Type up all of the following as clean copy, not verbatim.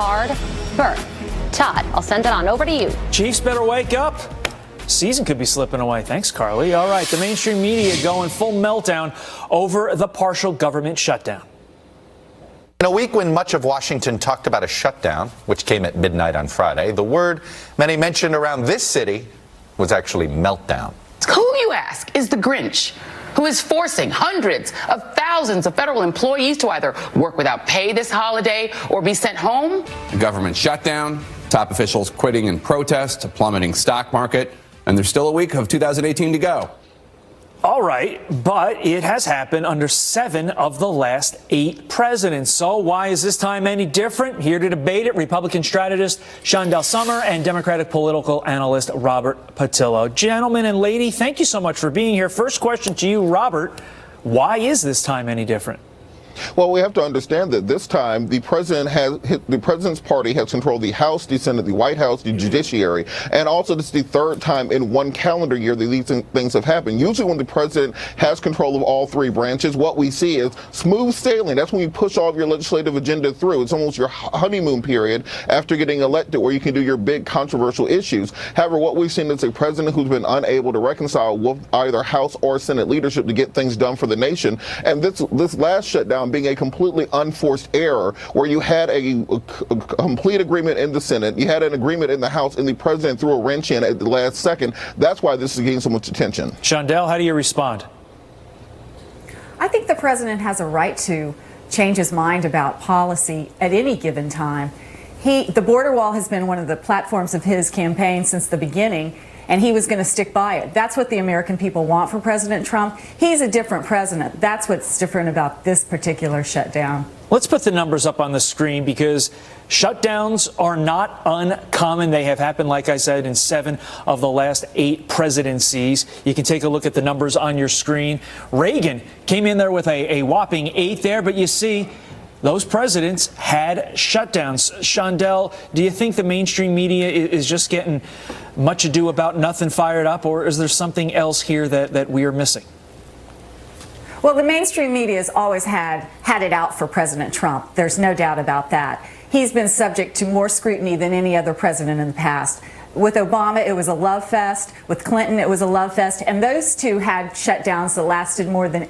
hard berth. Todd, I'll send it on over to you. Chiefs better wake up. Season could be slipping away. Thanks, Carly. All right, the mainstream media going full meltdown over the partial government shutdown. In a week when much of Washington talked about a shutdown, which came at midnight on Friday, the word many mentioned around this city was actually meltdown. Who, you ask, is the Grinch, who is forcing hundreds of thousands of federal employees to either work without pay this holiday or be sent home? A government shutdown, top officials quitting in protest, a plummeting stock market, and there's still a week of 2018 to go. All right, but it has happened under 7 of the last 8 presidents. So why is this time any different? Here to debate it, Republican strategist Chandelle Summer and Democratic political analyst Robert Patillo. Gentlemen and lady, thank you so much for being here. First question to you, Robert. Why is this time any different? Well, we have to understand that this time the president's party has controlled the House, the Senate, the White House, the judiciary, and also this is the third time in one calendar year that these things have happened. Usually when the president has control of all 3 branches, what we see is smooth sailing. That's when you push all of your legislative agenda through. It's almost your honeymoon period after getting elected where you can do your big controversial issues. However, what we've seen is a president who's been unable to reconcile with either House or Senate leadership to get things done for the nation. And this last shutdown being a completely unforced error where you had a complete agreement in the Senate, you had an agreement in the House, and the president threw a wrench in at the last second. That's why this is getting so much attention. Chandelle, how do you respond? I think the president has a right to change his mind about policy at any given time. The border wall has been one of the platforms of his campaign since the beginning, and he was going to stick by it. That's what the American people want from President Trump. He's a different president. That's what's different about this particular shutdown. Let's put the numbers up on the screen because shutdowns are not uncommon. They have happened, like I said, in 7 of the last 8 presidencies. You can take a look at the numbers on your screen. Reagan came in there with a whopping 8 there, but you see, those presidents had shutdowns. Chandelle, do you think the mainstream media is just getting much ado about nothing fired up, or is there something else here that we are missing? Well, the mainstream media has always had it out for President Trump. There's no doubt about that. He's been subject to more scrutiny than any other president in the past. With Obama, it was a love fest. With Clinton, it was a love fest. And those two had shutdowns that lasted more than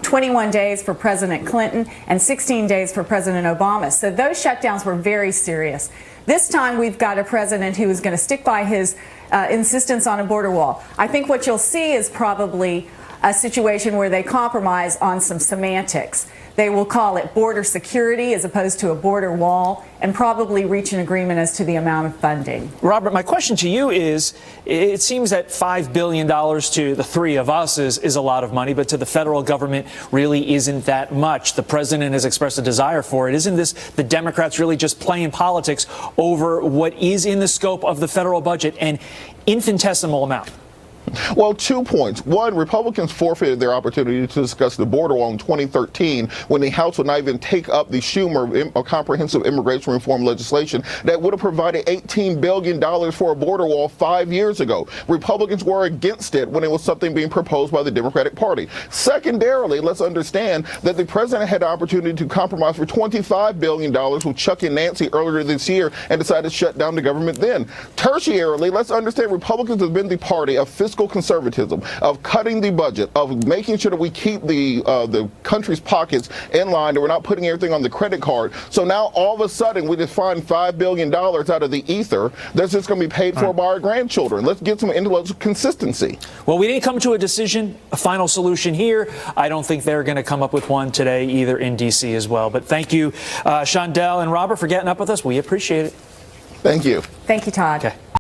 21 days for President Clinton and 16 days for President Obama. So those shutdowns were very serious. This time we've got a president who is going to stick by his insistence on a border wall. I think what you'll see is probably a situation where they compromise on some semantics. They will call it border security as opposed to a border wall and probably reach an agreement as to the amount of funding. Robert, my question to you is, it seems that $5 billion to the 3 of us is a lot of money, but to the federal government really isn't that much. The president has expressed a desire for it. Isn't this the Democrats really just playing politics over what is in the scope of the federal budget, an infinitesimal amount? Well, 2 points. One, Republicans forfeited their opportunity to discuss the border wall in 2013 when the House would not even take up the Schumer comprehensive immigration reform legislation that would have provided $18 billion for a border wall 5 years ago. Republicans were against it when it was something being proposed by the Democratic Party. Secondarily, let's understand that the president had the opportunity to compromise for $25 billion with Chuck and Nancy earlier this year and decided to shut down the government then. Tertiarily, let's understand Republicans have been the party of fiscal conservatism, of cutting the budget, of making sure that we keep the country's pockets in line, that we're not putting everything on the credit card. So now all of a sudden we just find $5 billion out of the ether that's just going to be paid for by our grandchildren. Let's get some intellectual consistency. Well, we didn't come to a decision, a final solution here. I don't think they're going to come up with one today either in D.C. as well. But thank you, Chandelle and Robert, for getting up with us. We appreciate it. Thank you. Thank you, Todd. Okay.